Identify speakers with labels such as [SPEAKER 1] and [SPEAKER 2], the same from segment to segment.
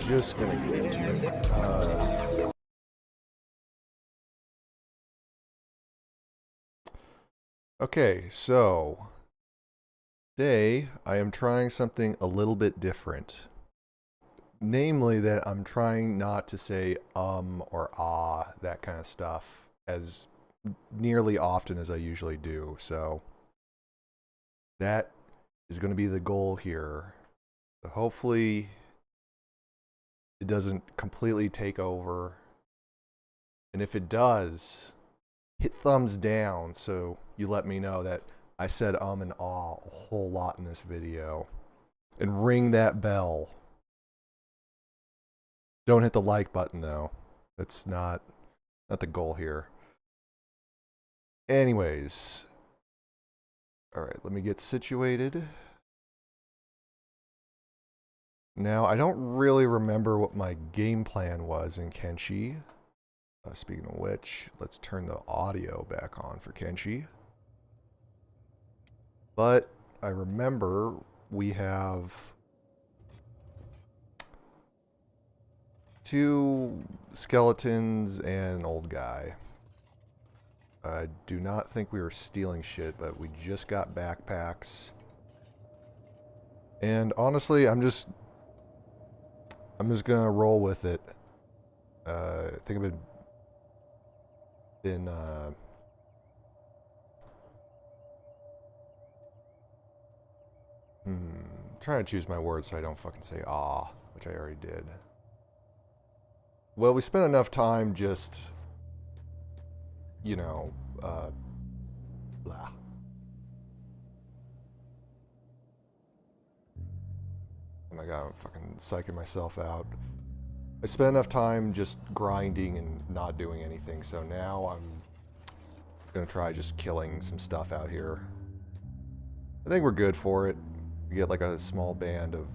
[SPEAKER 1] just gonna get into it. Okay, so today I am trying something a little bit different. Namely, that I'm trying not to say or ah, that kind of stuff, as nearly often as I usually do. So that is going to be the goal here. So hopefully it doesn't completely take over. And if it does, hit thumbs down so you let me know that I said and ah a whole lot in this video. And ring that bell. Don't hit the like button though. That's not the goal here. Anyways. Alright, let me get situated. Now, I don't really remember what my game plan was in Kenshi. Speaking of which, let's turn the audio back on for Kenshi. But I remember we have 2 skeletons and an old guy. I do not think we were stealing shit, but we just got backpacks. And honestly, I'm just gonna roll with it. I think I've been trying to choose my words so I don't fucking say ah, which I already did. Well, we spent enough time just, you know, blah. Oh my god, I'm fucking psyching myself out. I spent enough time just grinding and not doing anything, so now I'm gonna try just killing some stuff out here. I think we're good for it. We get like a small band of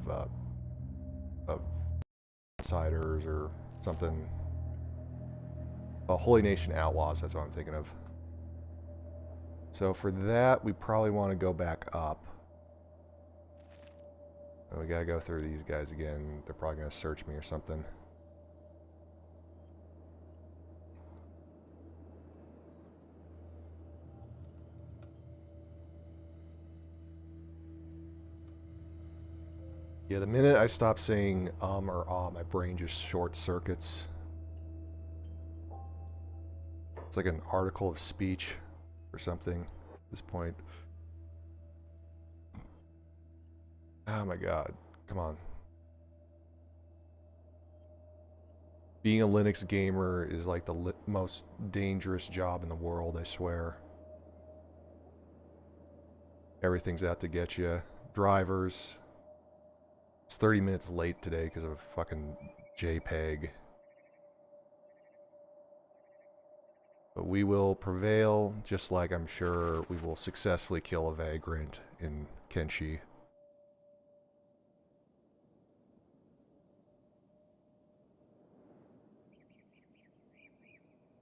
[SPEAKER 1] outsiders or something. Holy Nation Outlaws, that's what I'm thinking of. So for that, we probably want to go back up. And we gotta go through these guys again. They're probably gonna search me or something. Yeah, the minute I stop saying or ah, my brain just short circuits. It's like an article of speech or something at this point. Oh my god, come on. Being a Linux gamer is like the most dangerous job in the world, I swear. Everything's out to get you. Drivers. It's 30 minutes late today because of a fucking JPEG. But we will prevail, just like I'm sure we will successfully kill a vagrant in Kenshi.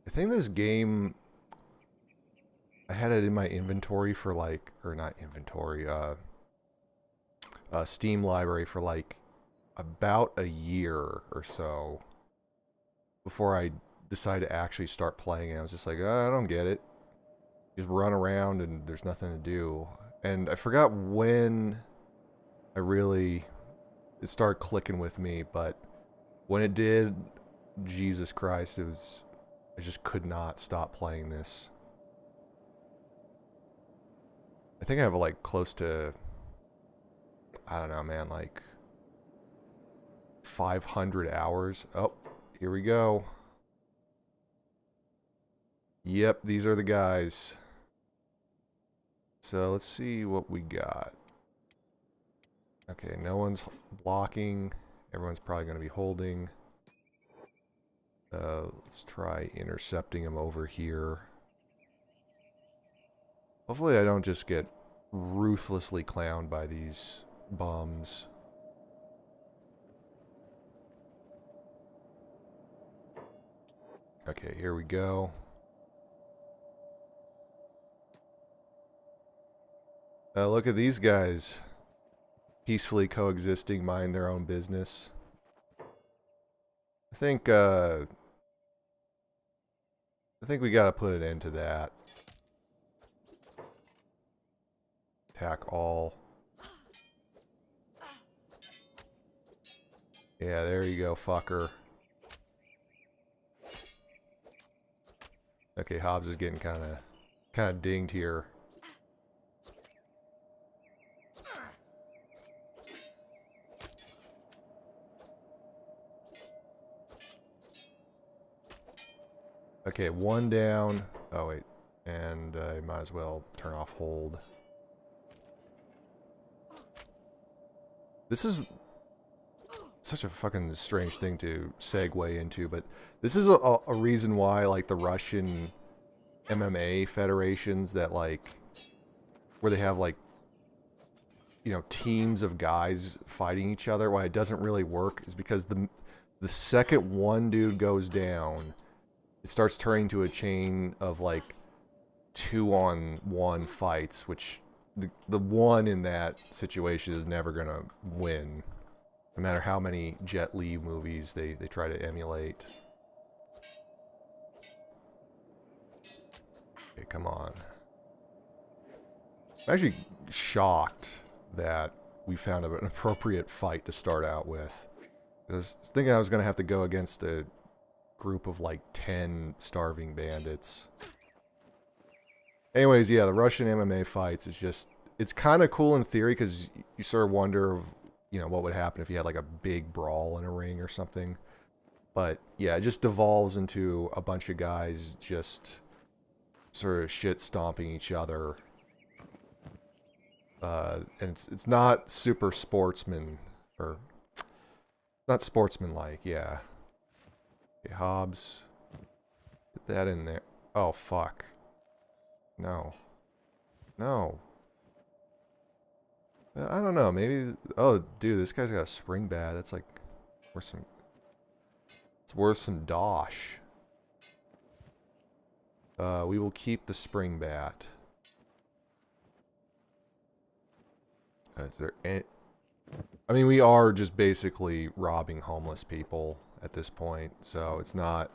[SPEAKER 1] I think this game, I had it in my inventory for like, or not inventory, Steam library for like about a year or so before I decided to actually start playing it. I was just like, oh, I don't get it. Just run around and there's nothing to do. And I forgot when it started clicking with me, but when it did, Jesus Christ, I just could not stop playing this. I think I have like close to, I don't know, man, like 500 hours. Oh, here we go. Yep, these are the guys. So let's see what we got. Okay, no one's blocking. Everyone's probably going to be holding. Let's try intercepting them over here. Hopefully I don't just get ruthlessly clowned by these bums. Okay, here we go. Look at these guys. Peacefully coexisting, mind their own business. I think we gotta put an end to that. Attack all. Yeah, there you go, fucker. Okay, Hobbs is getting kind of dinged here. Okay, one down. Oh wait, and I might as well turn off hold. This is such a fucking strange thing to segue into, but this is a reason why, like, the Russian MMA federations that, like, where they have, like, you know, teams of guys fighting each other, why it doesn't really work is because the second one dude goes down, it starts turning to a chain of, like, 2-on-1 fights, which the one in that situation is never gonna win. No matter how many Jet Li movies they try to emulate. Okay, come on. I'm actually shocked that we found an appropriate fight to start out with. I was thinking I was going to have to go against a group of like 10 starving bandits. Anyways, yeah, the Russian MMA fights is just... It's kind of cool in theory because you sort of wonder, you know, what would happen if you had like a big brawl in a ring or something. But yeah, it just devolves into a bunch of guys just sort of shit stomping each other. And it's not super sportsman, or not sportsman-like, yeah. Okay, Hobbs. Get that in there. Oh, fuck. No. No. I don't know, maybe... Oh, dude, this guy's got a spring bat. That's like... worth some... It's worth some dosh. We will keep the spring bat. Is there any... I mean, we are just basically robbing homeless people at this point, so it's not...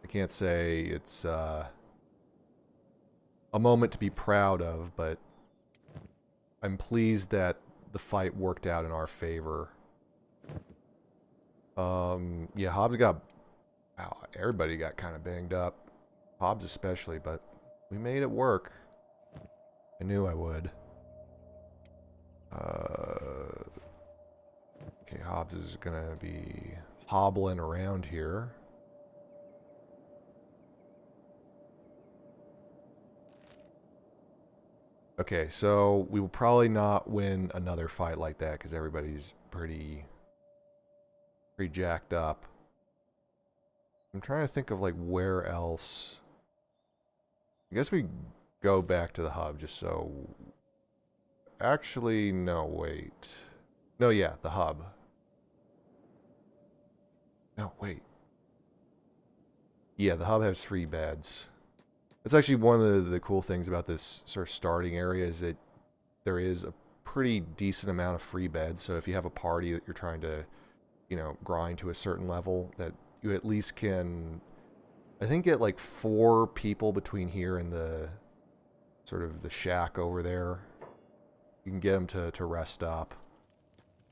[SPEAKER 1] I can't say it's a moment to be proud of, but I'm pleased that the fight worked out in our favor. Yeah, Hobbs got... Wow, everybody got kind of banged up. Hobbs especially, but we made it work. I knew I would. Okay, Hobbs is gonna be hobbling around here. Okay, so we will probably not win another fight like that because everybody's pretty jacked up. I'm trying to think of like where else. I guess we go back to the hub just so... Actually, no, wait. No, yeah, the hub. No, wait. Yeah, the hub has 3 beds. That's actually one of the cool things about this sort of starting area is that there is a pretty decent amount of free beds. So if you have a party that you're trying to, you know, grind to a certain level, that you at least can, I think, get like 4 people between here and the sort of the shack over there. You can get them to rest up.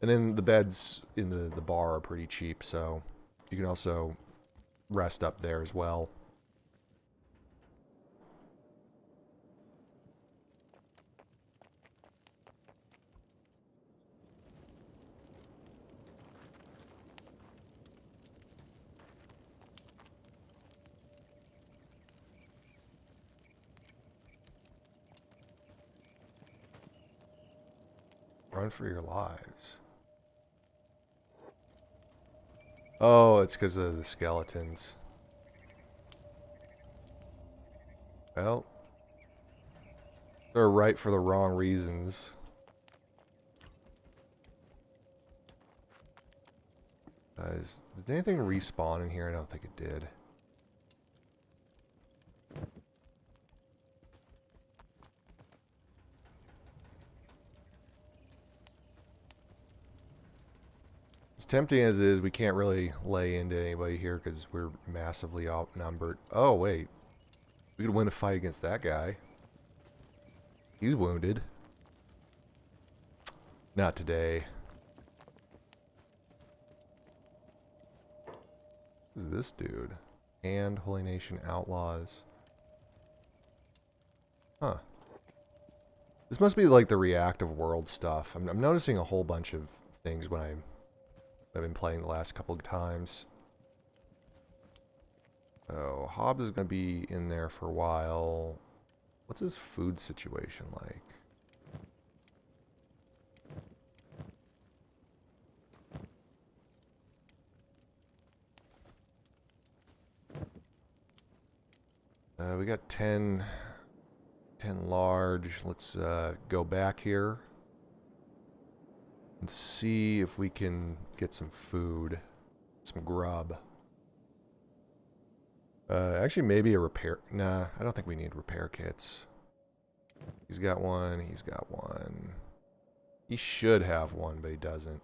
[SPEAKER 1] And then the beds in the bar are pretty cheap, so you can also rest up there as well. Run for your lives. Oh, it's because of the skeletons. Well, they're right for the wrong reasons. Did anything respawn in here? I don't think it did. As tempting as it is, we can't really lay into anybody here because we're massively outnumbered. Oh, wait. We could win a fight against that guy. He's wounded. Not today. Who's this dude? And Holy Nation Outlaws. Huh. This must be like the reactive world stuff. I'm noticing a whole bunch of things when I've been playing the last couple of times. Oh, Hobbs is going to be in there for a while. What's his food situation like? We got 10 large. Let's go back here and see if we can get some food, some grub. Actually, maybe a repair. Nah, I don't think we need repair kits. He's got one. He's got one. He should have one, but he doesn't.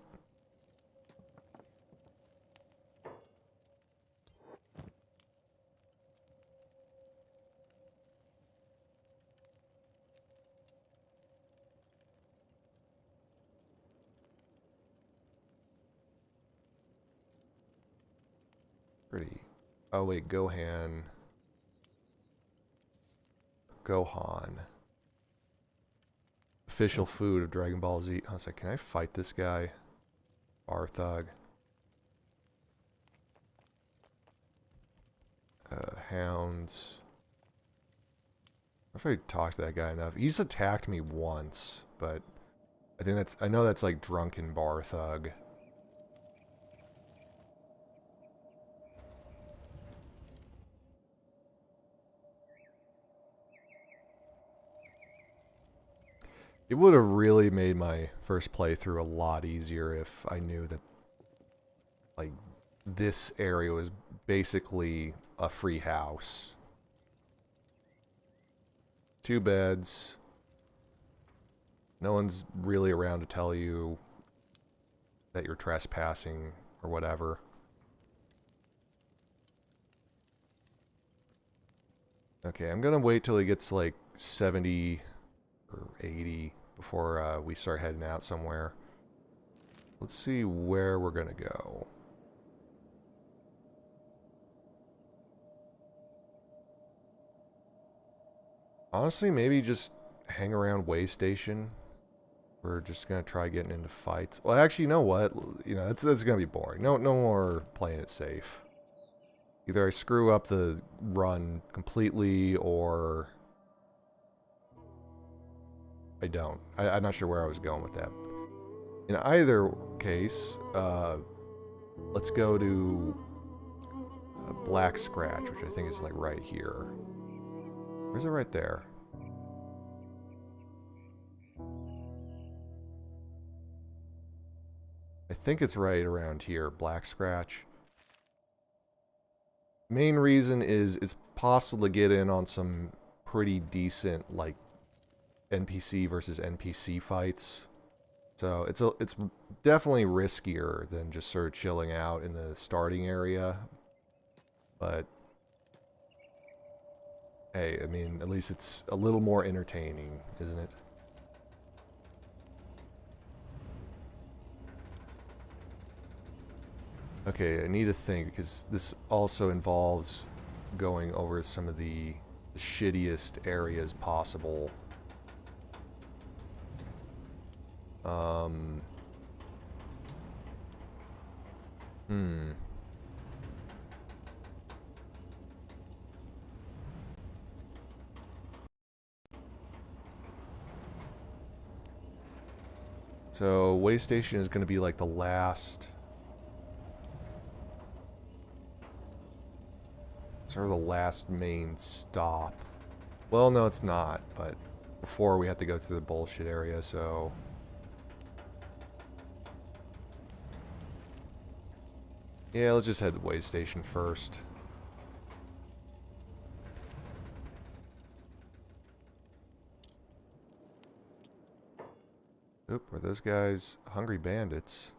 [SPEAKER 1] Pretty. Oh wait, Gohan. Official food of Dragon Ball Z. I was like, can I fight this guy? Barthog. Hounds. I don't know if I talked to that guy enough. He's attacked me once, but I know that's like drunken Barthog. It would have really made my first playthrough a lot easier if I knew that, like, this area was basically a free house. 2 beds. No one's really around to tell you that you're trespassing or whatever. Okay, I'm gonna wait till he gets like 70 or 80 before we start heading out somewhere. Let's see where we're gonna go. Honestly, maybe just hang around Way Station. We're just gonna try getting into fights. Well, actually, you know what? You know, that's gonna be boring. No more playing it safe. Either I screw up the run completely, or I don't. I'm not sure where I was going with that. In either case, let's go to Black Scratch, which I think is like right here. Or is it right there? I think it's right around here, Black Scratch. Main reason is it's possible to get in on some pretty decent, like, NPC versus NPC fights. So it's definitely riskier than just sort of chilling out in the starting area. But hey, I mean, at least it's a little more entertaining, isn't it? Okay, I need to think, because this also involves going over some of the shittiest areas possible. So, Way Station is going to be like the last... sort of the last main stop. Well, no, it's not, but before we have to go through the bullshit area, so... yeah, let's just head to Way Station first. Oop, are those guys hungry bandits?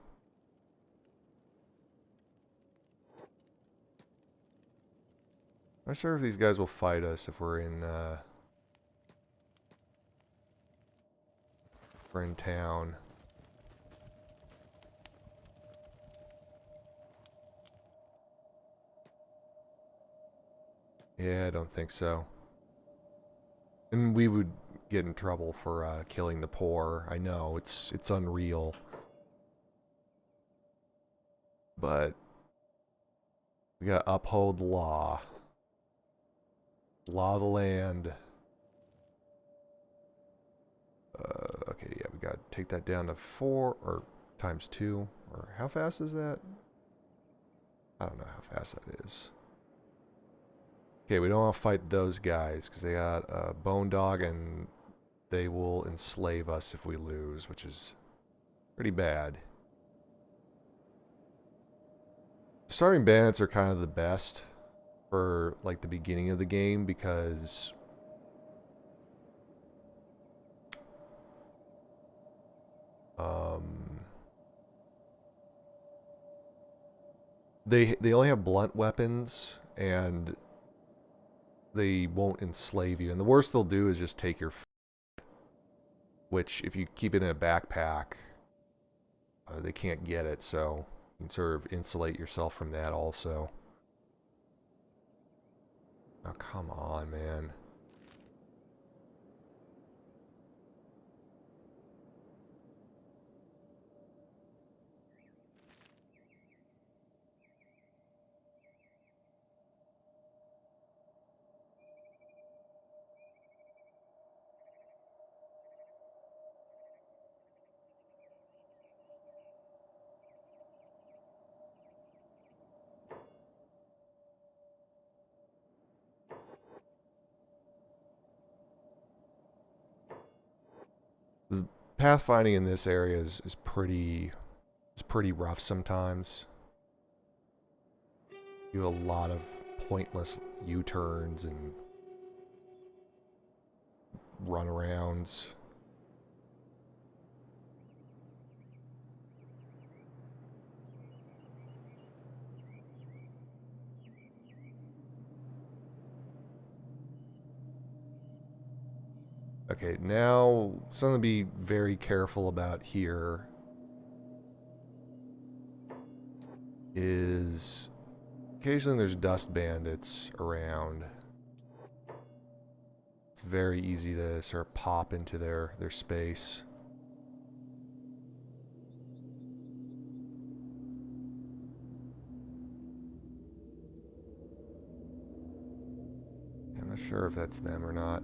[SPEAKER 1] Not sure if these guys will fight us if we're in town. Yeah, I don't think so. And we would get in trouble for killing the poor. I know, it's unreal. But we gotta uphold the law. Law of the land. Okay, yeah, we gotta take that down to 4 or times 2. Or how fast is that? I don't know how fast that is. Okay, we don't want to fight those guys because they got a bone dog and they will enslave us if we lose, which is pretty bad. Starting bandits are kind of the best for like the beginning of the game because they only have blunt weapons and they won't enslave you. And the worst they'll do is just take your which if you keep it in a backpack, they can't get it, so you can sort of insulate yourself from that also. Oh, come on, man. The pathfinding in this area is pretty rough sometimes. You have a lot of pointless U-turns and runarounds. Okay, now something to be very careful about here is occasionally there's dust bandits around. It's very easy to sort of pop into their space. I'm not sure if that's them or not.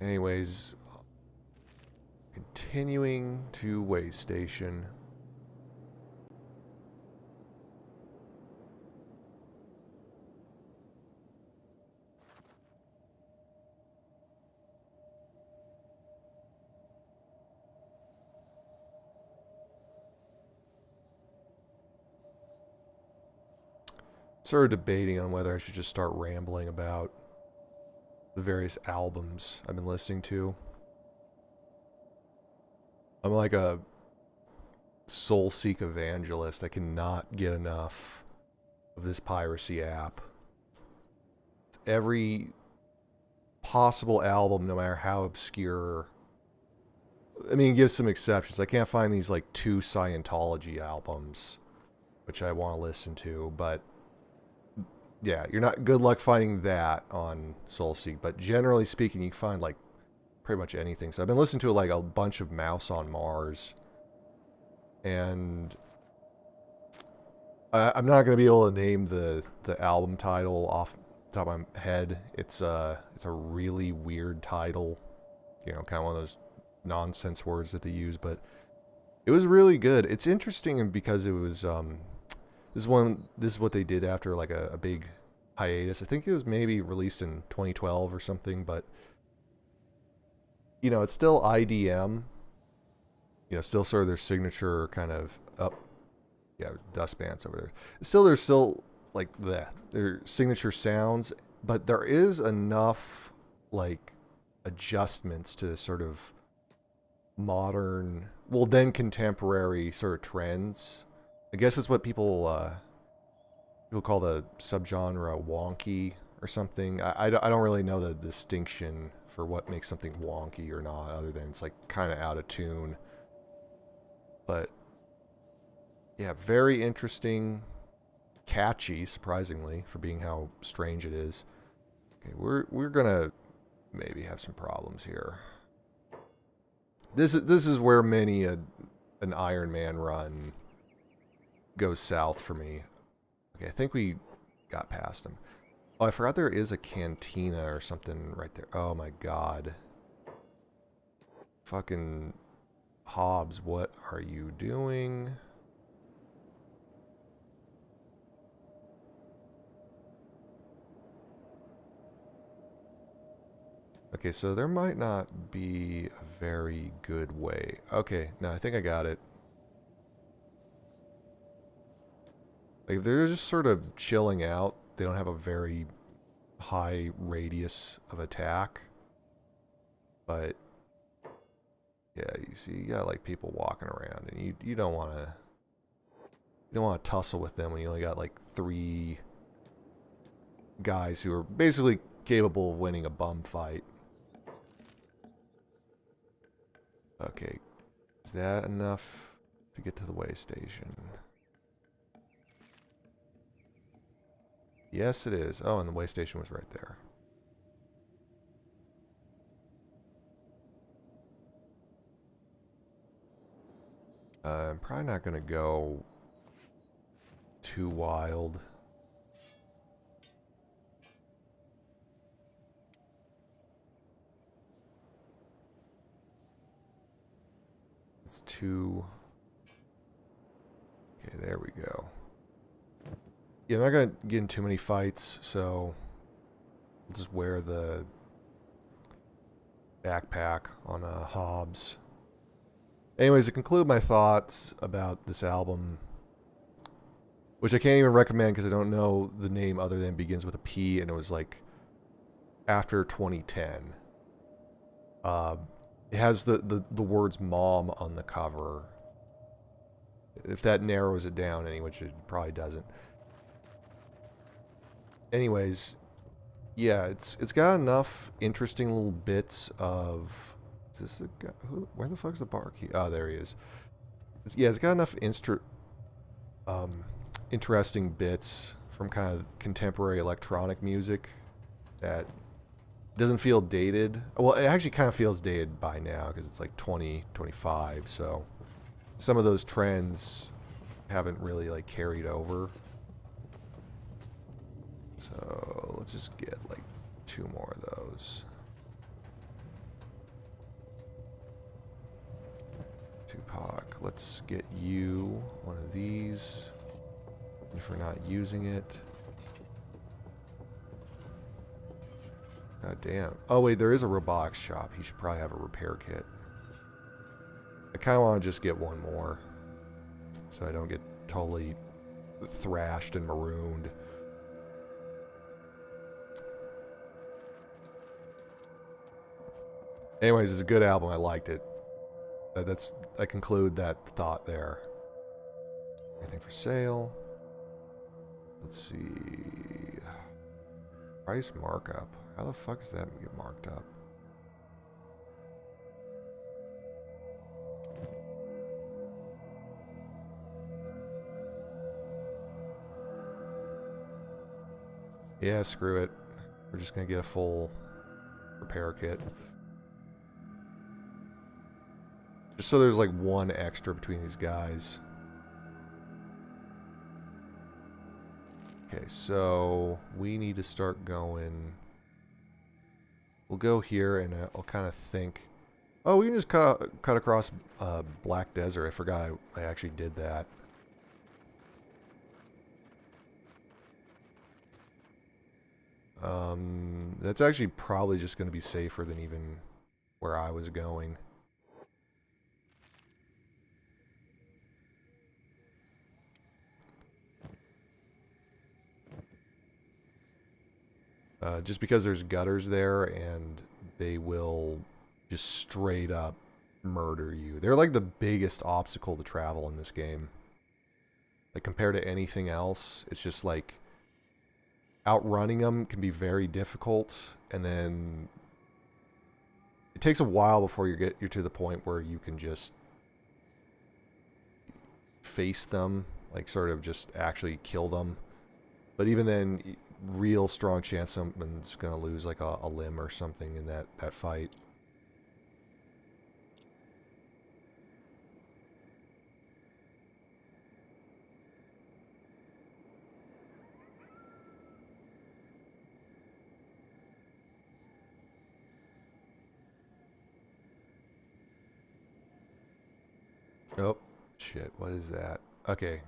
[SPEAKER 1] Anyways, continuing to way station. Sort of debating on whether I should just start rambling about the various albums I've been listening to. I'm like a soul-seek evangelist. I cannot get enough of this piracy app. It's every possible album, no matter how obscure. I mean, give some exceptions. I can't find these like 2 Scientology albums, which I want to listen to, but yeah, you're not good luck finding that on Soulseek, but generally speaking, you can find like pretty much anything. So I've been listening to like a bunch of Mouse on Mars, and I'm not going to be able to name the album title off the top of my head. It's a really weird title, you know, kind of one of those nonsense words that they use, but it was really good. It's interesting because it was this is what they did after like a big hiatus. I think it was maybe released in 2012 or something, but you know, it's still IDM. You know, still sort of their signature kind of dust bands over there. There's still like their signature sounds, but there is enough like adjustments to sort of modern, well then contemporary sort of trends. I guess it's what people people call the subgenre wonky or something. I don't really know the distinction for what makes something wonky or not, other than it's like kind of out of tune. But yeah, very interesting, catchy, surprisingly, for being how strange it is. Okay, we're gonna maybe have some problems here. This is where many an Iron Man run goes south for me. Okay, I think we got past him. Oh, I forgot there is a cantina or something right there. Oh my god. Fucking Hobbs, what are you doing? Okay, so there might not be a very good way. Okay, no, I think I got it. Like, they're just sort of chilling out. They don't have a very high radius of attack. But, yeah, you see, you got, like, people walking around, and you don't want to... You don't want to tussle with them when you only got, like, 3 guys who are basically capable of winning a bum fight. Okay, is that enough to get to the way station? Yes, it is. Oh, and the way station was right there. I'm probably not going to go too wild. It's too... Okay, there we go. Yeah, I'm not going to get in too many fights, so I'll just wear the backpack on Hobbs. Anyways, to conclude my thoughts about this album, which I can't even recommend because I don't know the name other than it begins with a P, and it was like after 2010. It has the words mom on the cover. If that narrows it down any, which it probably doesn't. Anyways, yeah, it's got enough interesting little bits of... Is this a guy? Where the fuck's the barkeep? Oh, there he is. It's got enough interesting bits from kind of contemporary electronic music that doesn't feel dated. Well, it actually kind of feels dated by now because it's like 2025, so some of those trends haven't really like carried over. So let's just get like 2 more of those. Tupac, let's get you one of these if we're not using it. God damn. Oh wait, there is a robotics shop. He should probably have a repair kit. I kind of want to just get one more so I don't get totally thrashed and marooned. Anyways, it's a good album. I liked it. I conclude that thought there. Anything for sale? Let's see. Price markup. How the fuck does that get marked up? Yeah, screw it. We're just gonna get a full repair kit. Just so there's like 1 extra between these guys. Okay, so we need to start going. We'll go here and I'll kind of think. Oh, we can just cut across Black Desert. I forgot I actually did that. That's actually probably just going to be safer than even where I was going. Just because there's gutters there and they will just straight up murder you. They're like the biggest obstacle to travel in this game. Like compared to anything else, it's just like outrunning them can be very difficult, and then it takes a while before you're to the point where you can just face them, like sort of just actually kill them. But even then, real strong chance someone's gonna lose like a limb or something in that fight. Oh, shit, what is that? Okay.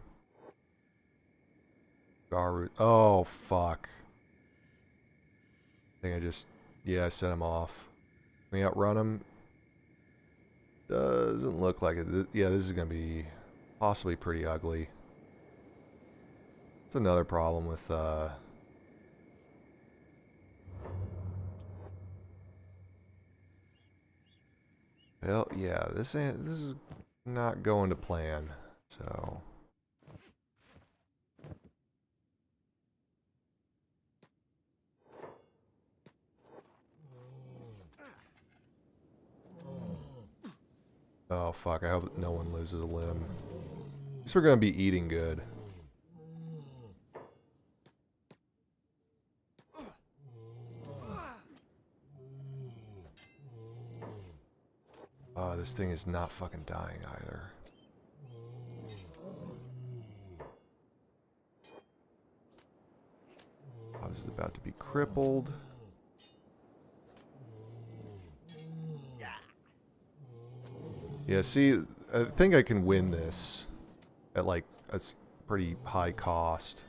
[SPEAKER 1] Garu. Oh, fuck. I think I just... Yeah, I set him off. Can we outrun him? Doesn't look like it. Yeah, this is going to be possibly pretty ugly. It's another problem with... Well, yeah, this is not going to plan, so... Oh, fuck, I hope no one loses a limb. At least we're going to be eating good. Oh, this thing is not fucking dying either. Oh, this is about to be crippled. Yeah, see, I think I can win this at like a pretty high cost.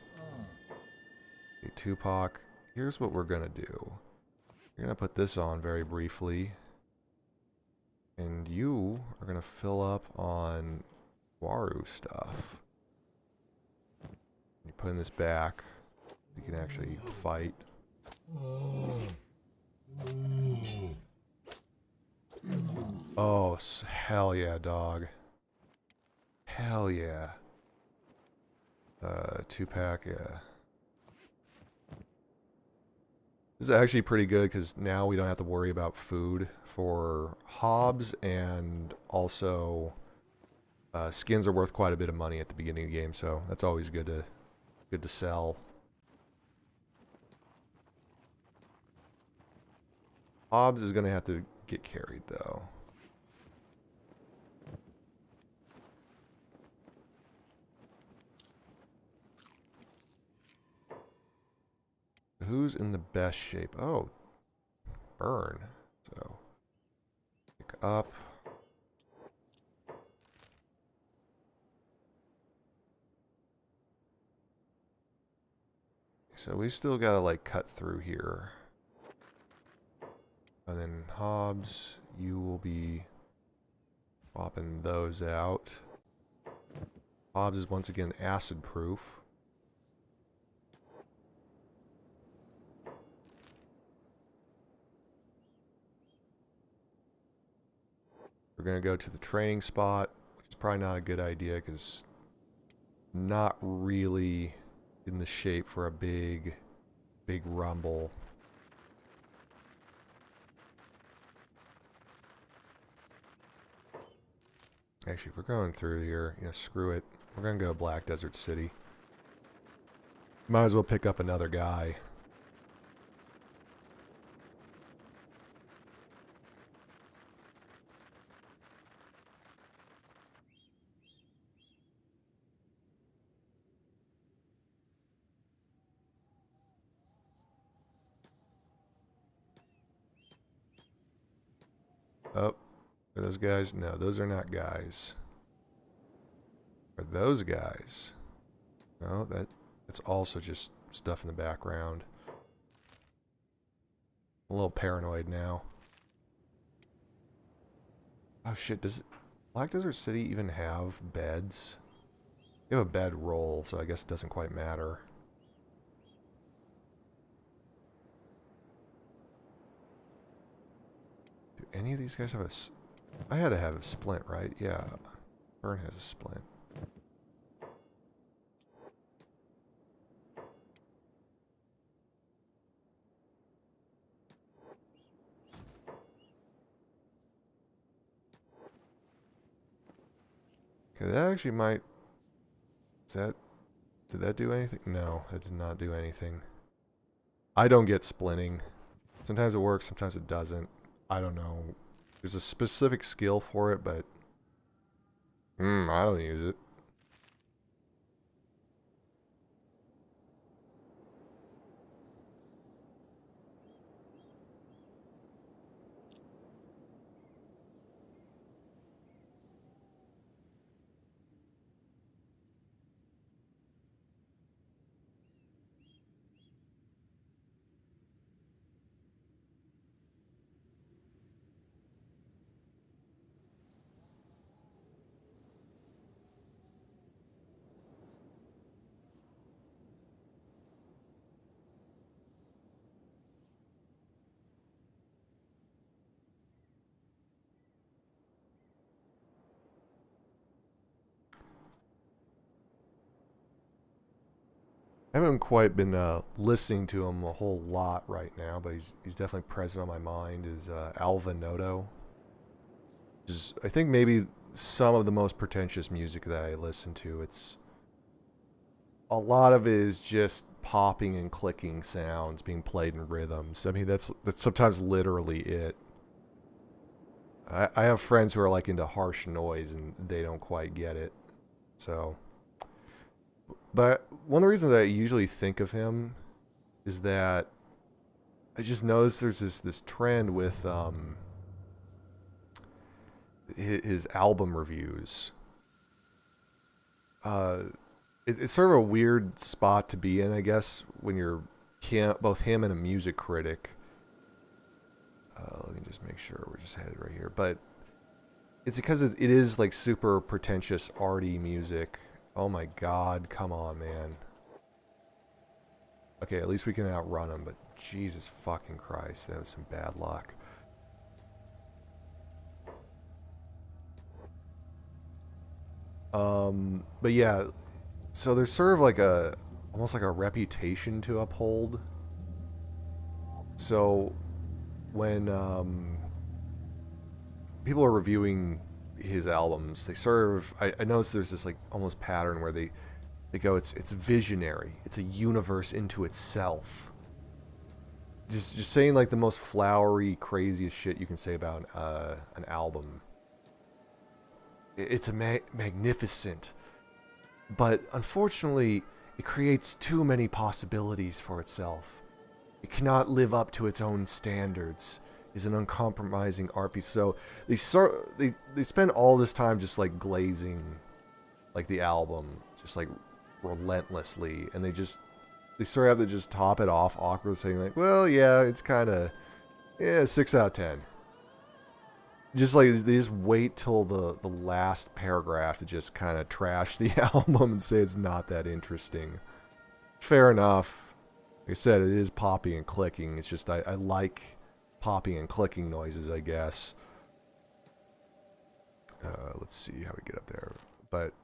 [SPEAKER 1] Okay, Tupac, here's what we're gonna do. You're gonna put this on very briefly. And you are gonna fill up on Waru stuff. You put in this back. You can actually fight. Oh, hell yeah, dog. Hell yeah. 2-pack, yeah. This is actually pretty good because now we don't have to worry about food for Hobbs, and also skins are worth quite a bit of money at the beginning of the game, so that's always good to sell. Hobbs is going to have to get carried though. Who's in the best shape? Oh, Burn. So, pick up. So we still gotta like cut through here. And then Hobbs, you will be swapping those out. Hobbs is once again acid proof. We're going to go to the training spot, which is probably not a good idea because not really in the shape for a big rumble. Actually, if we're going through here, you know, screw it. We're going to go Black Desert City. Might as well pick up another guy. Oh, are those guys? No, those are not guys. Are those guys? No, that's also just stuff in the background. I'm a little paranoid now. Oh shit, does Black Desert City even have beds? You have a bed roll, so I guess it doesn't quite matter. Do any of these guys have a... I had to have a splint, right? Yeah. Burn has a splint. Okay, that actually might... Is that... Did that do anything? No, it did not do anything. I don't get splinting. Sometimes it works, sometimes it doesn't. I don't know. There's a specific skill for it, but... I don't use it. I haven't quite been listening to him a whole lot right now, but he's definitely present on my mind. Is Alva Noto? Is I think maybe some of the most pretentious music that I listen to. It's a lot of it is just popping and clicking sounds being played in rhythms. I mean, that's sometimes literally it. I have friends who are like into harsh noise and they don't quite get it. So, but one of the reasons I usually think of him is that I just noticed there's this trend with his album reviews. It's sort of a weird spot to be in, I guess, when you're both him and a music critic. Let me just make sure we're just headed right here. But it's because it is like super pretentious, arty music. Oh my god, come on, man. Okay, at least we can outrun him, but Jesus fucking Christ, that was some bad luck. But yeah, so there's sort of like almost like a reputation to uphold. So when people are reviewing his albums, they sort of, I notice there's this like almost pattern where they go, it's visionary, it's a universe into itself. Just saying like the most flowery, craziest shit you can say about an album. It's magnificent, but unfortunately, it creates too many possibilities for itself. It cannot live up to its own standards. Is an uncompromising art piece. So they spend all this time just like glazing, like the album, just like relentlessly, and they sort of have to just top it off awkwardly, saying like, well, yeah, it's kind of 6 out of 10. Just like they just wait till the last paragraph to just kind of trash the album and say it's not that interesting. Fair enough. Like I said, it is poppy and clicking. It's just I like popping and clicking noises, I guess. Let's see how we get up there. But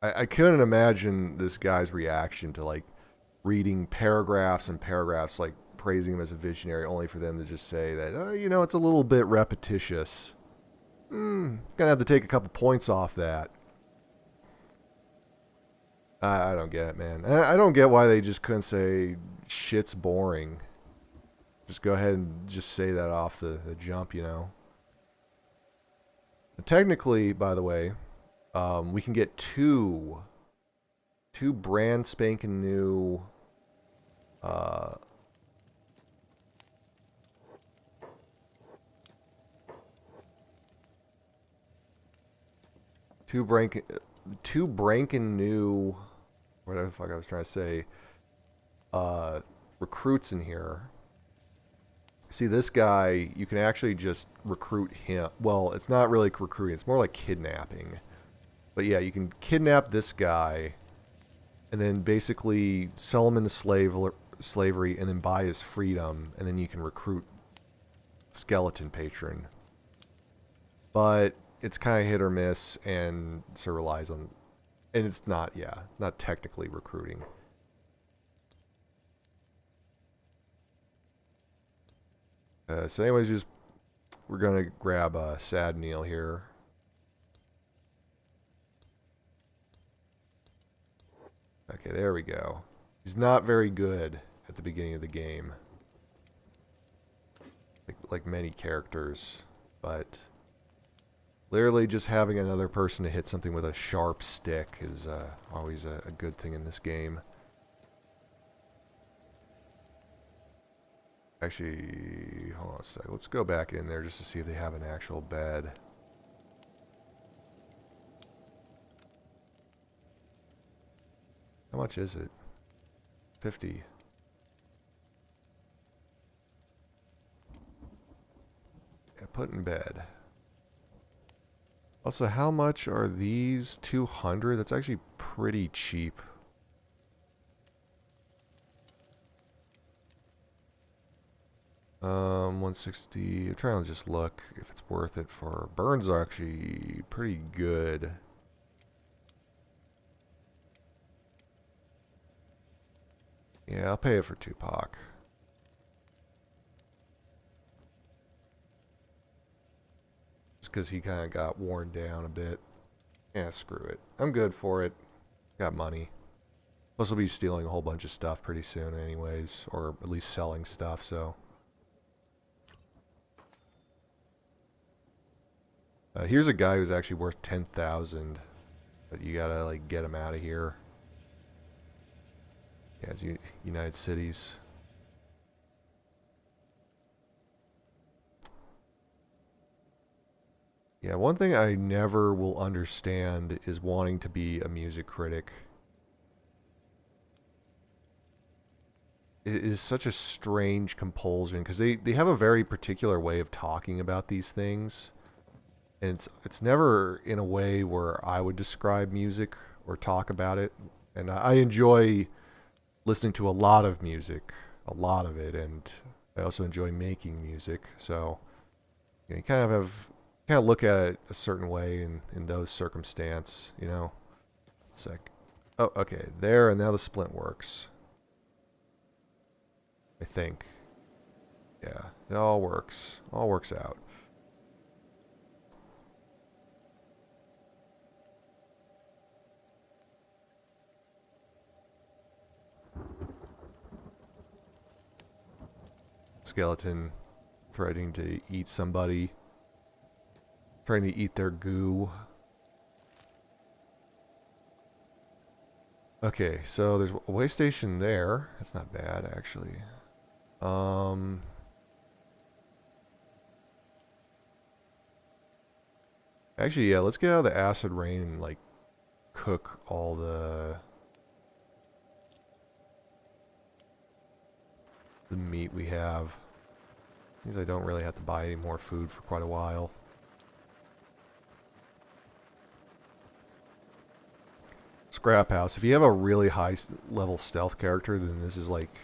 [SPEAKER 1] I couldn't imagine this guy's reaction to like reading paragraphs and paragraphs like praising him as a visionary, only for them to just say that, it's a little bit repetitious. Gonna have to take a couple points off that. I don't get it, man. I don't get why they just couldn't say shit's boring. Just go ahead and just say that off the jump, Technically, by the way, we can get two brand spanking new two brankin new, whatever the fuck I was trying to say, recruits in here. See, this guy, you can actually just recruit him. Well, it's not really recruiting. It's more like kidnapping. But yeah, you can kidnap this guy and then basically sell him into slavery and then buy his freedom. And then you can recruit skeleton patron. But it's kind of hit or miss and so relies on... And it's not technically recruiting. So anyways, we're going to grab Sad Neil here. Okay, there we go. He's not very good at the beginning of the game. Like many characters. But literally just having another person to hit something with a sharp stick is always a good thing in this game. Actually, hold on a sec. Let's go back in there just to see if they have an actual bed. How much is it? 50. Yeah, put in bed. Also, how much are these? 200? That's actually pretty cheap. Um, 160. I'm trying to just look if it's worth it for... Burns are actually pretty good. Yeah, I'll pay it for Tupac. Just because he kind of got worn down a bit. Yeah, screw it. I'm good for it. Got money. Plus, we'll be stealing a whole bunch of stuff pretty soon anyways. Or at least selling stuff, so... here's a guy who's actually worth 10,000. But you gotta, like, get him out of here. Yeah, it's United Cities. Yeah, one thing I never will understand is wanting to be a music critic. It is such a strange compulsion, because they have a very particular way of talking about these things. And it's never in a way where I would describe music or talk about it. And I enjoy listening to a lot of music, a lot of it, and I also enjoy making music. So you kind of look at it a certain way in those circumstances, you know. Sec. Oh, okay, there, and now the splint works. I think. Yeah, it all works. All works out. Skeleton threatening to eat somebody. Trying to eat their goo. Okay, so there's a way station there. That's not bad, actually. Actually, yeah, let's get out of the acid rain and, like, cook all the meat we have. Means I don't really have to buy any more food for quite a while. Scrap House. If you have a really high level stealth character, then this is like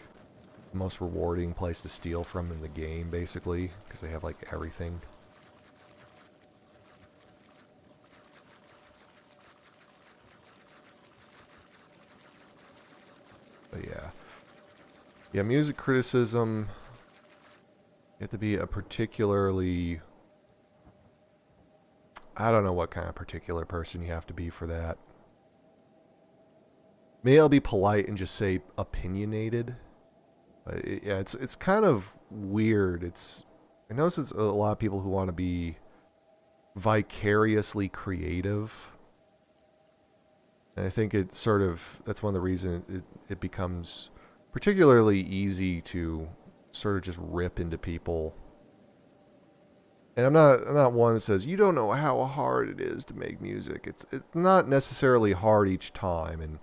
[SPEAKER 1] the most rewarding place to steal from in the game, basically, because they have like everything. But yeah. Yeah, music criticism, you have to be a particularly... I don't know what kind of particular person you have to be for that. Maybe I'll be polite and just say opinionated. But yeah, it's kind of weird. I notice it's a lot of people who want to be vicariously creative. And I think it's sort of, that's one of the reasons it becomes particularly easy to sort of just rip into people. And I'm not one that says, you don't know how hard it is to make music. It's not necessarily hard each time, and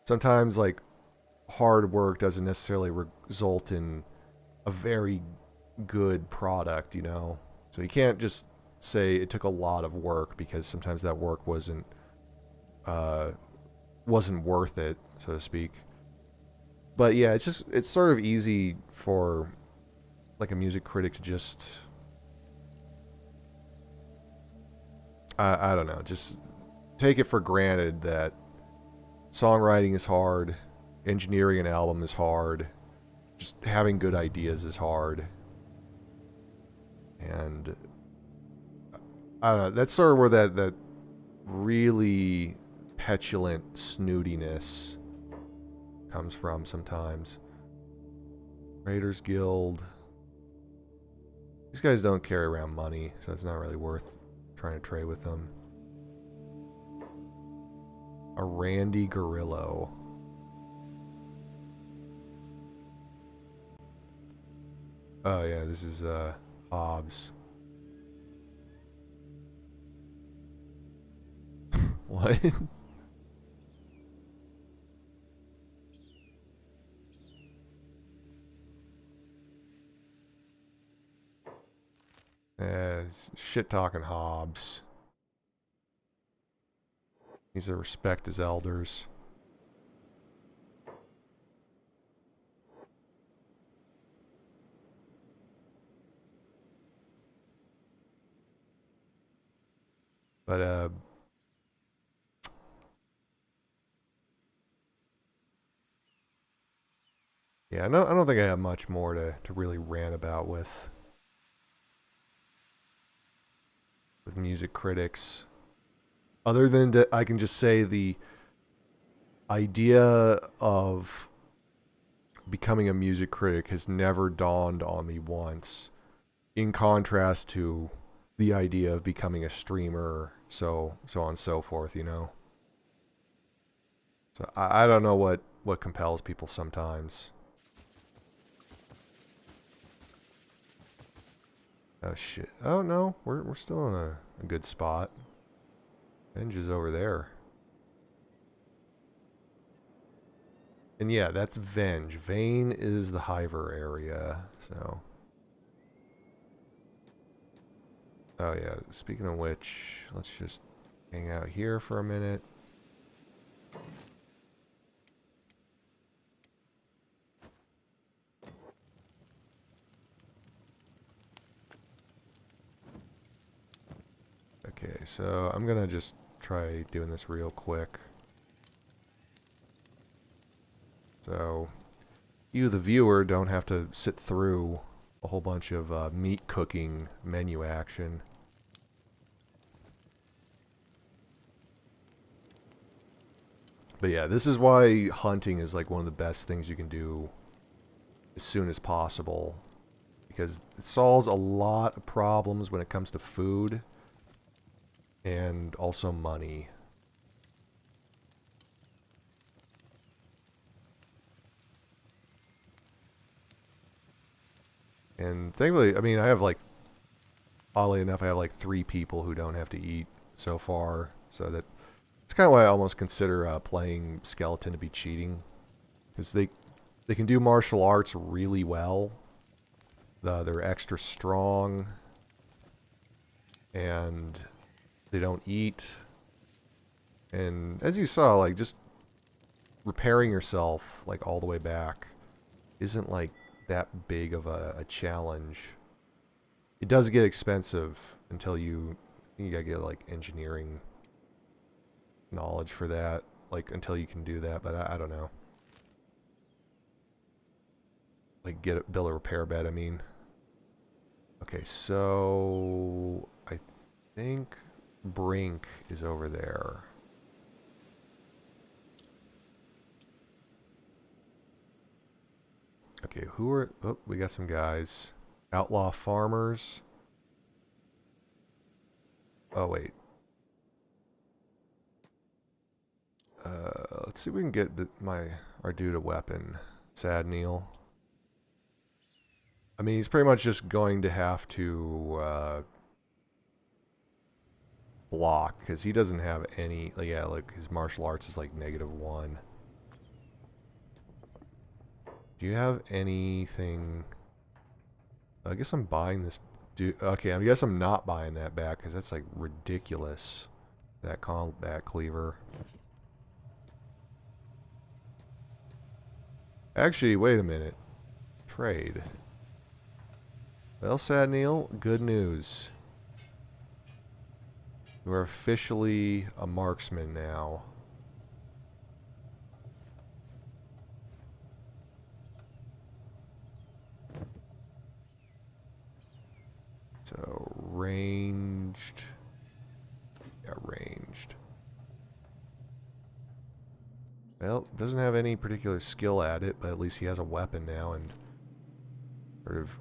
[SPEAKER 1] sometimes, like, hard work doesn't necessarily result in a very good product, you know? So you can't just say it took a lot of work, because sometimes that work wasn't worth it, so to speak. But yeah, it's sort of easy for, like, a music critic to just... I don't know, just take it for granted that songwriting is hard, engineering an album is hard, just having good ideas is hard. And I don't know, that's sort of where that really petulant snootiness comes from sometimes. Raiders Guild. These guys don't carry around money, so it's not really worth trying to trade with them. A Randy Gorillo. Oh yeah, this is Hobbs. What? Shit talking Hobbs. He's to respect his elders. But yeah, no, I don't think I have much more to really rant about with music critics. Other than that, I can just say the idea of becoming a music critic has never dawned on me once, in contrast to the idea of becoming a streamer, so on and so forth, you know? So I don't know what compels people sometimes. Oh shit. Oh no, we're still in a good spot. Venge is over there. And yeah, that's Venge. Vane is the Hiver area, so. Oh yeah, speaking of which, let's just hang out here for a minute. Okay, so I'm gonna just try doing this real quick. So, you, the viewer, don't have to sit through a whole bunch of meat cooking menu action. But yeah, this is why hunting is like one of the best things you can do as soon as possible. Because it solves a lot of problems when it comes to food and also money. And thankfully, I mean, I have like, oddly enough, I have like 3 people who don't have to eat so far. So that it's kind of why I almost consider playing Skeleton to be cheating. Because they can do martial arts really well. They're extra strong. And they don't eat. And as you saw, like, just repairing yourself, like, all the way back isn't, like, that big of a challenge. It does get expensive until you gotta get, like, engineering knowledge for that. Like, until you can do that, but I don't know. Like, build a repair bed, I mean. Okay, so I think Brink is over there. Okay, who are... Oh, we got some guys. Outlaw farmers. Oh, wait. Let's see if we can get our dude a weapon. Sad Neil. I mean, he's pretty much just going to have to block, because he doesn't have any... Like, yeah, like, his martial arts is like -1. Do you have anything... I guess I'm buying this... Okay, I guess I'm not buying that back, because that's like ridiculous. That combat cleaver. Actually, wait a minute. Trade. Well, Sad Neil, good news. You are officially a marksman now. So, ranged. Yeah, ranged. Well, doesn't have any particular skill at it, but at least he has a weapon now and sort of...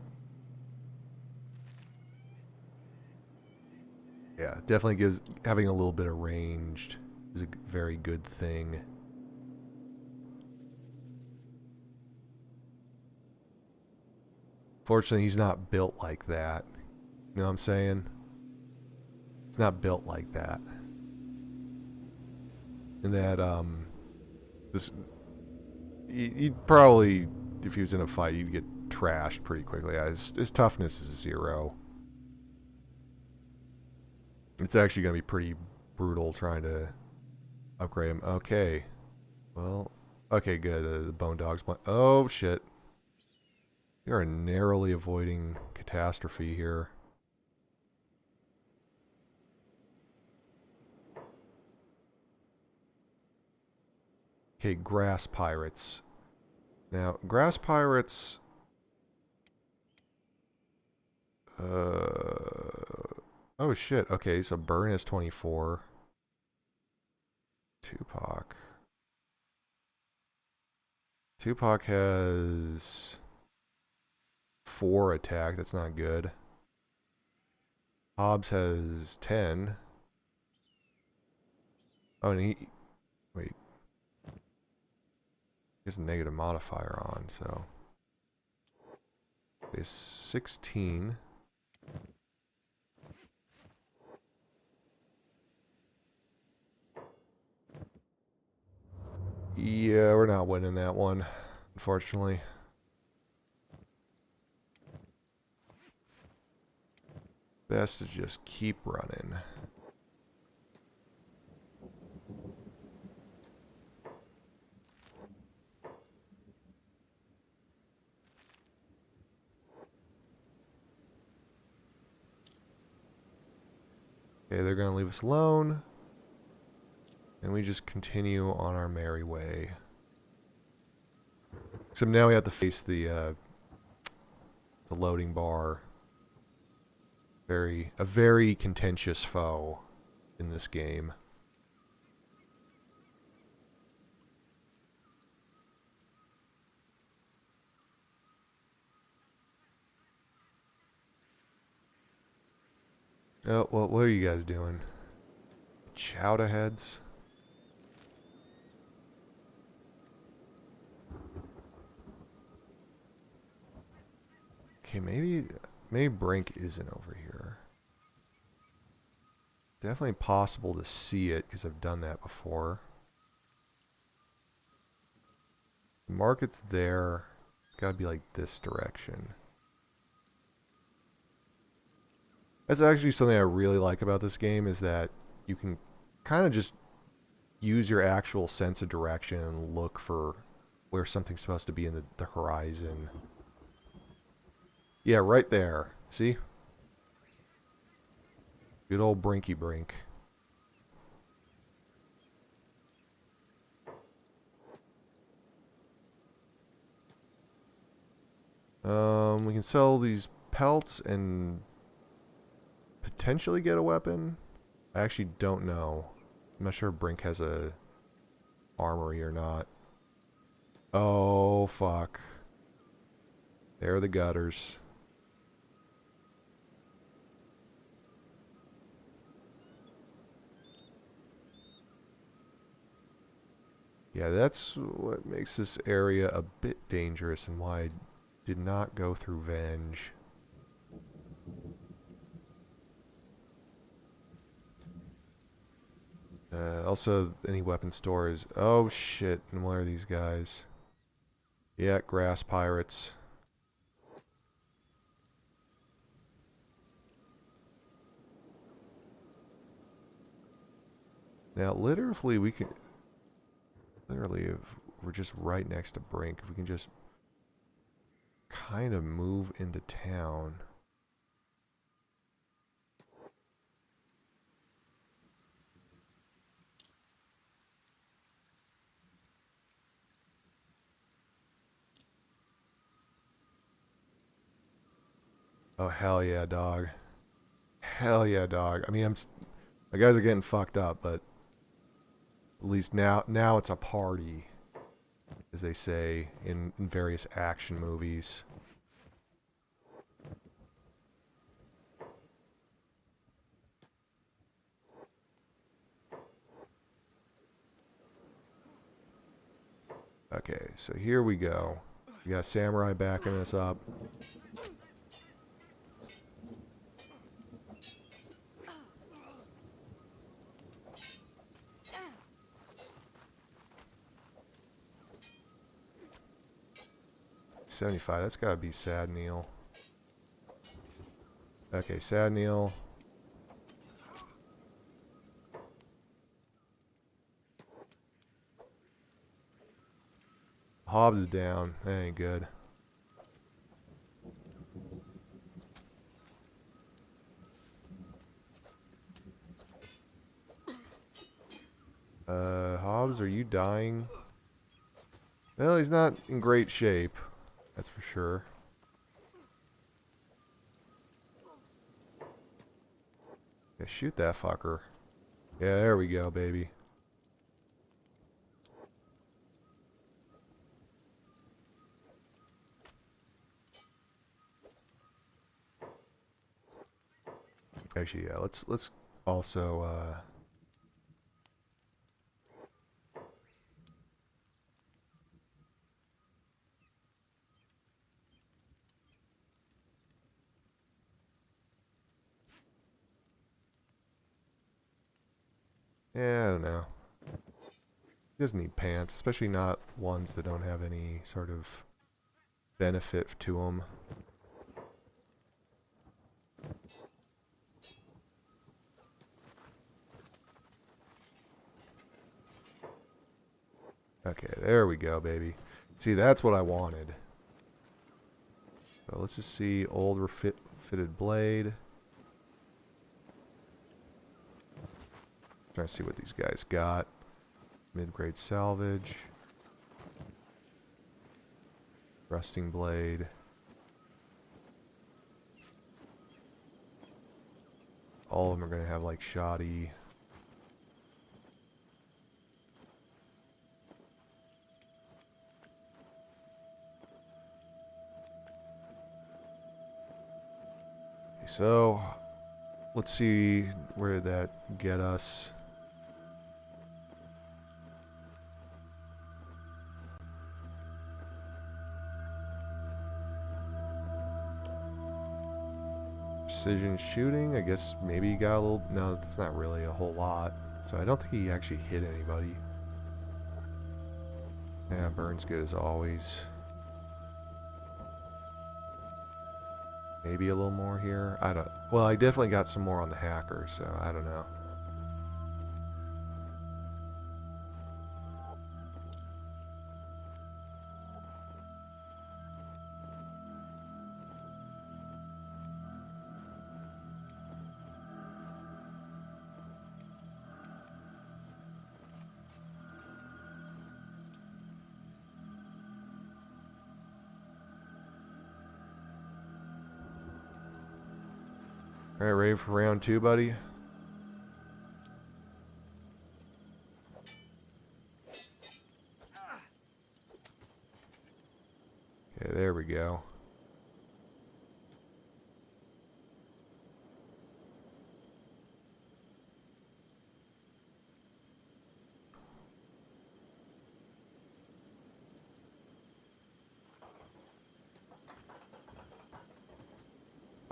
[SPEAKER 1] Yeah, definitely gives... Having a little bit of ranged is a very good thing. Fortunately, he's not built like that. You know what I'm saying? He's not built like that. And that, this... He'd probably, if he was in a fight, he'd get trashed pretty quickly. His toughness is 0. It's actually going to be pretty brutal trying to upgrade him. Okay. Well, okay, good. The bone dog's... Oh, shit. We are narrowly avoiding catastrophe here. Okay, grass pirates. Now, grass pirates... Oh shit, okay, so burn is 24. Tupac. Tupac has 4 attack, that's not good. Hobbs has 10. Oh, and he... Wait. He has a negative modifier on, so... Okay, 16. Yeah, we're not winning that one, unfortunately. Best to just keep running. Okay, they're going to leave us alone. And we just continue on our merry way. Except now we have to face the loading bar. A very contentious foe in this game. Oh, well, what are you guys doing? Chowder heads? Okay, maybe Brink isn't over here. Definitely possible to see it because I've done that before. The market's there. It's got to be like this direction. That's actually something I really like about this game, is that you can kind of just use your actual sense of direction and look for where something's supposed to be in the horizon. Yeah, right there. See? Good old Brinky Brink. We can sell these pelts and potentially get a weapon. I actually don't know. I'm not sure if Brink has a armory or not. Oh, fuck. There are the gutters. Yeah, that's what makes this area a bit dangerous and why I did not go through Venge. Also, any weapon stores. Oh shit, and what are these guys? Yeah, grass pirates. Now, literally, we can... Literally, if we're just right next to Brink, if we can just kind of move into town. Oh, hell yeah, dog. Hell yeah, dog. I mean, my guys are getting fucked up, but at least now it's a party. as they say in various action movies. Okay, so here we go. We got Samurai backing us up. $75, that's gotta be Sad Neil. Okay, Sad Neil. Hobbs is down. That ain't good. Hobbs, are you dying? Well, he's not in great shape. That's for sure. Yeah, shoot that fucker. Yeah, there we go, baby. Actually, yeah, let's also yeah, I don't know. He doesn't need pants, especially not ones that don't have any sort of benefit to them. Okay, there we go, baby. See, that's what I wanted. So let's just see old fitted blade. Trying to see what these guys got. Mid-grade salvage. Rusting blade. All of them are going to have like shoddy. Okay, so let's see where that get us. Precision shooting, I guess maybe he got a little... No, that's not really a whole lot. So I don't think he actually hit anybody. Yeah, burns good as always. Maybe a little more here. I don't... Well, I definitely got some more on the hacker, so I don't know. Alright, ready for round 2, buddy? Okay, there we go.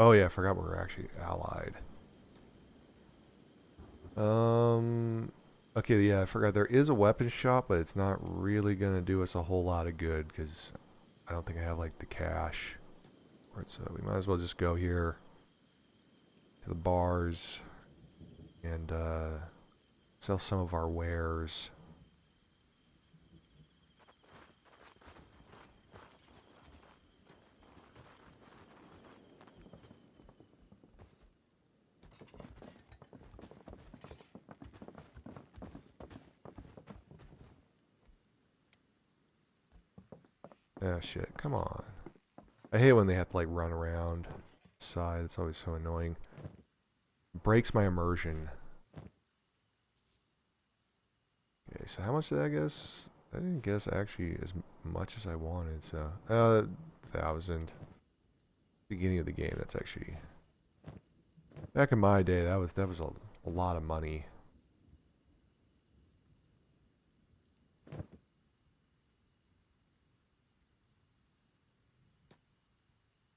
[SPEAKER 1] Oh yeah, I forgot we were actually allied. Okay, yeah, I forgot there is a weapon shop, but it's not really gonna do us a whole lot of good because I don't think I have like the cash. Right, so we might as well just go here to the bars and sell some of our wares. Ah, shit, come on. I hate when they have to like run around the side. It's always so annoying. Breaks my immersion. Okay, so how much did that get us? I didn't guess actually as much as I wanted, so 1,000. Beginning of the game, that's actually back in my day, that was a lot of money.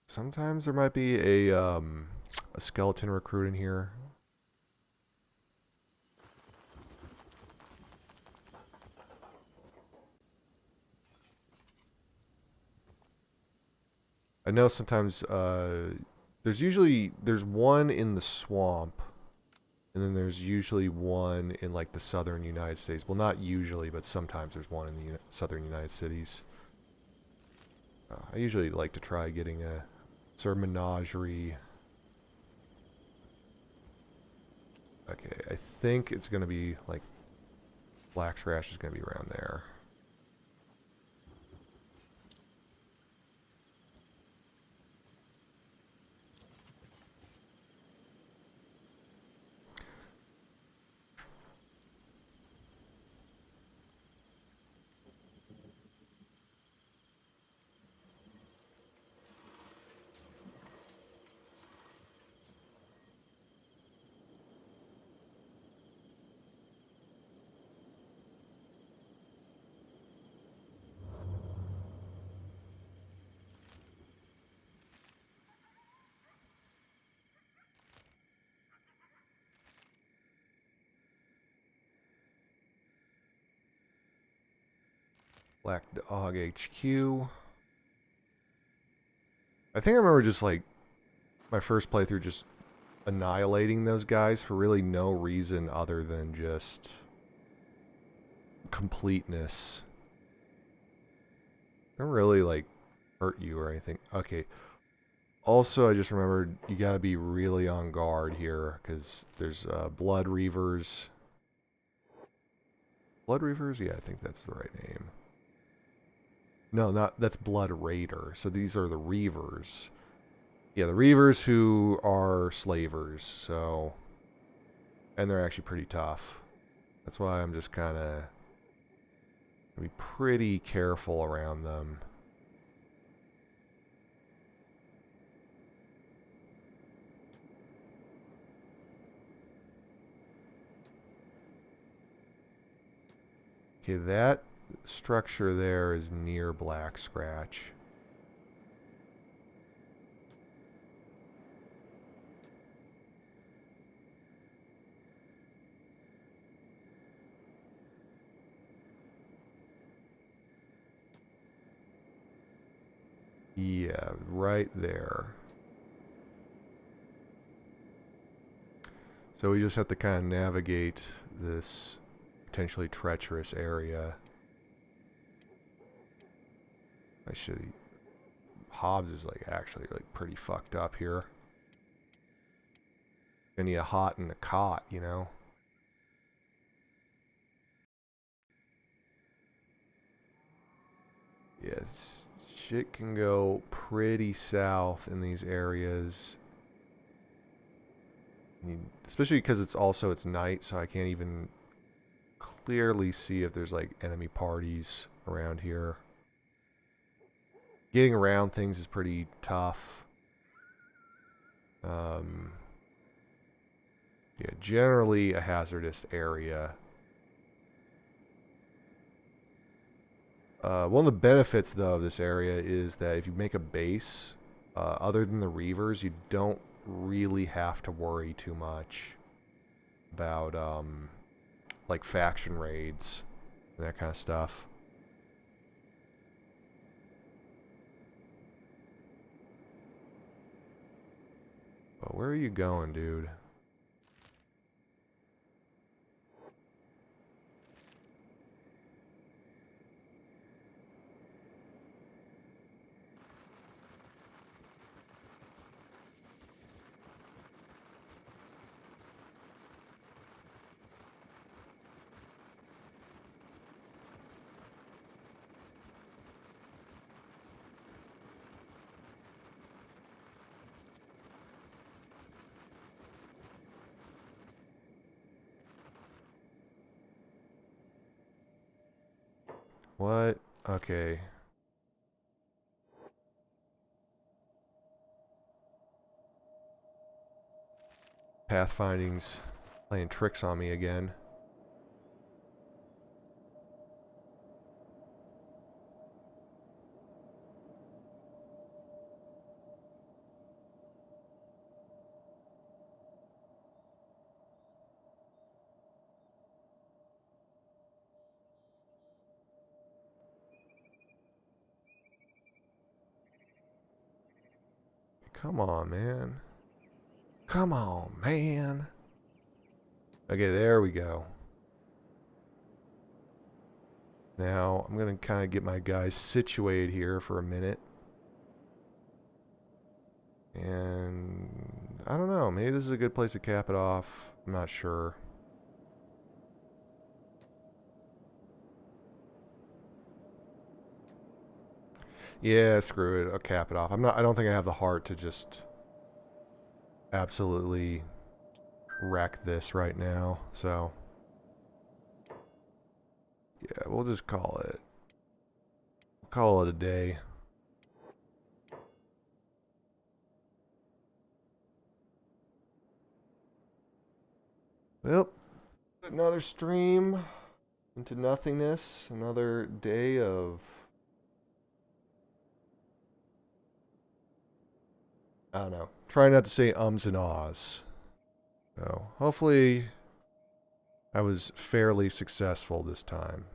[SPEAKER 1] Sometimes there might be a skeleton recruit in here. I know sometimes there's one in the swamp, and then there's usually one in like the southern United States. Well, not usually, but sometimes there's one in the southern United Cities. I usually like to try getting a sort of menagerie. Okay, I think it's gonna be like Black Scratch is gonna be around there. Black Dog HQ. I think I remember just like my first playthrough just annihilating those guys for really no reason other than just completeness. They don't really like hurt you or anything. Okay. Also, I just remembered you gotta be really on guard here because there's Blood Reavers. Blood Reavers? Yeah, I think that's the right name. No, that's Blood Raider. So these are the Reavers. Yeah, the Reavers who are slavers, so... And they're actually pretty tough. That's why I'm just kind of... be pretty careful around them. Okay, that structure there is near Black Scratch. Yeah, right there. So we just have to kind of navigate this potentially treacherous area. Hobbs is like actually like pretty fucked up here. Gonna need a hot and a cot, you know? Yeah, shit can go pretty south in these areas. I mean, especially because it's night, so I can't even clearly see if there's like enemy parties around here. Getting around things is pretty tough. Yeah, generally a hazardous area. One of the benefits, though, of this area is that if you make a base, other than the Reavers, you don't really have to worry too much about, like, faction raids and that kind of stuff. But where are you going, dude? What? Okay. Pathfinding's playing tricks on me again. Come on, man. Come on, man. Okay, there we go. Now, I'm going to kind of get my guys situated here for a minute. And I don't know, maybe this is a good place to cap it off. I'm not sure. Yeah, screw it. I'll cap it off. I don't think I have the heart to just absolutely wreck this right now. So yeah, we'll just call it a day. Well, another stream into nothingness. Another day of, I don't know. Try not to say ums and ahs. So hopefully I was fairly successful this time.